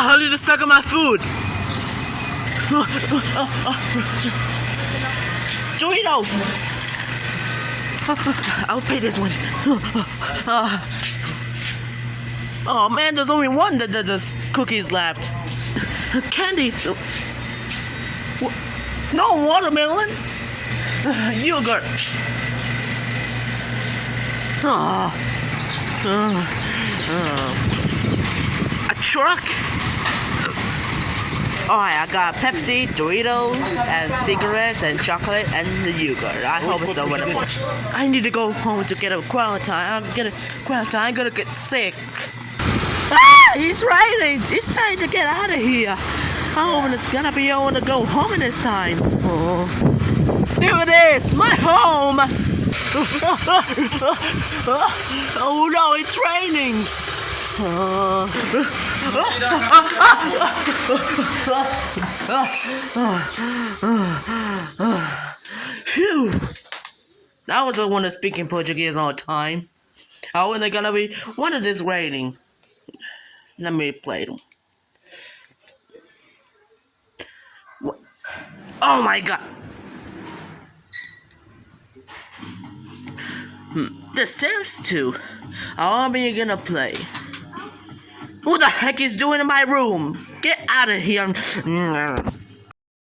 I need to stuck on my food. Doritos. I'll pay this one. Oh man, there's only one that there's cookies left. Candies. No watermelon. Yogurt. A truck. Alright, I got Pepsi, Doritos, and cigarettes, and chocolate, and the yogurt. I hope it's not wonderful. I need to go home to get a quarantine. I'm gonna get sick. Ah! It's raining! It's time to get out of here! Oh, and it's gonna be able to go home this time. Oh. Here it is! My home! Oh no, it's raining! Phew! That was the one that's speaking Portuguese all the time. How are they gonna be? When it is raining? Let me play them. Oh my god! The Sims 2. How are you gonna play? Who the heck is doing in my room? Get out of here!